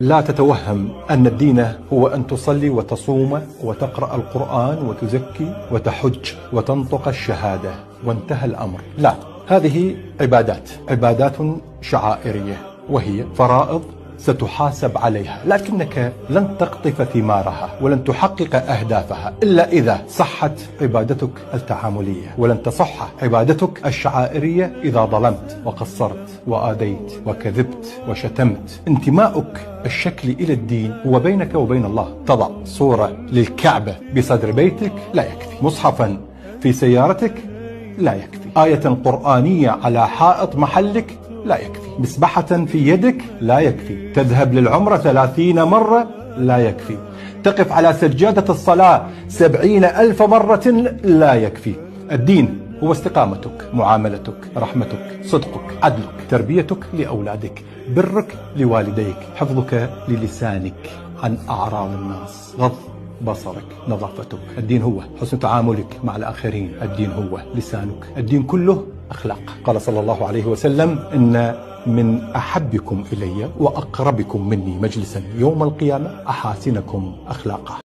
لا تتوهم أن الدين هو أن تصلي وتصوم وتقرأ القرآن وتزكي وتحج وتنطق الشهادة وانتهى الأمر. لا، هذه عبادات شعائرية، وهي فرائض ستحاسب عليها، لكنك لن تقطف ثمارها ولن تحقق أهدافها إلا إذا صحت عبادتك التعاملية، ولن تصح عبادتك الشعائرية إذا ظلمت وقصرت وآذيت وكذبت وشتمت. انتماؤك الشكلي إلى الدين هو بينك وبين الله. تضع صورة للكعبة بصدر بيتك لا يكفي، مصحفا في سيارتك لا يكفي، آية قرآنية على حائط محلك لا يكفي، مسبحة في يدك لا يكفي، تذهب للعمرة 30 مرة لا يكفي، تقف على سجادة الصلاة 70,000 مرة لا يكفي. الدين هو استقامتك، معاملتك، رحمتك، صدقك، عدلك، تربيتك لأولادك، برك لوالديك، حفظك للسانك عن أعراض الناس، غض بصرك، نظافتك. الدين هو حسن تعاملك مع الآخرين، الدين هو لسانك، الدين كله أخلاق. قال صلى الله عليه وسلم: إن من أحبكم إلي وأقربكم مني مجلسا يوم القيامة أحاسنكم أخلاقا.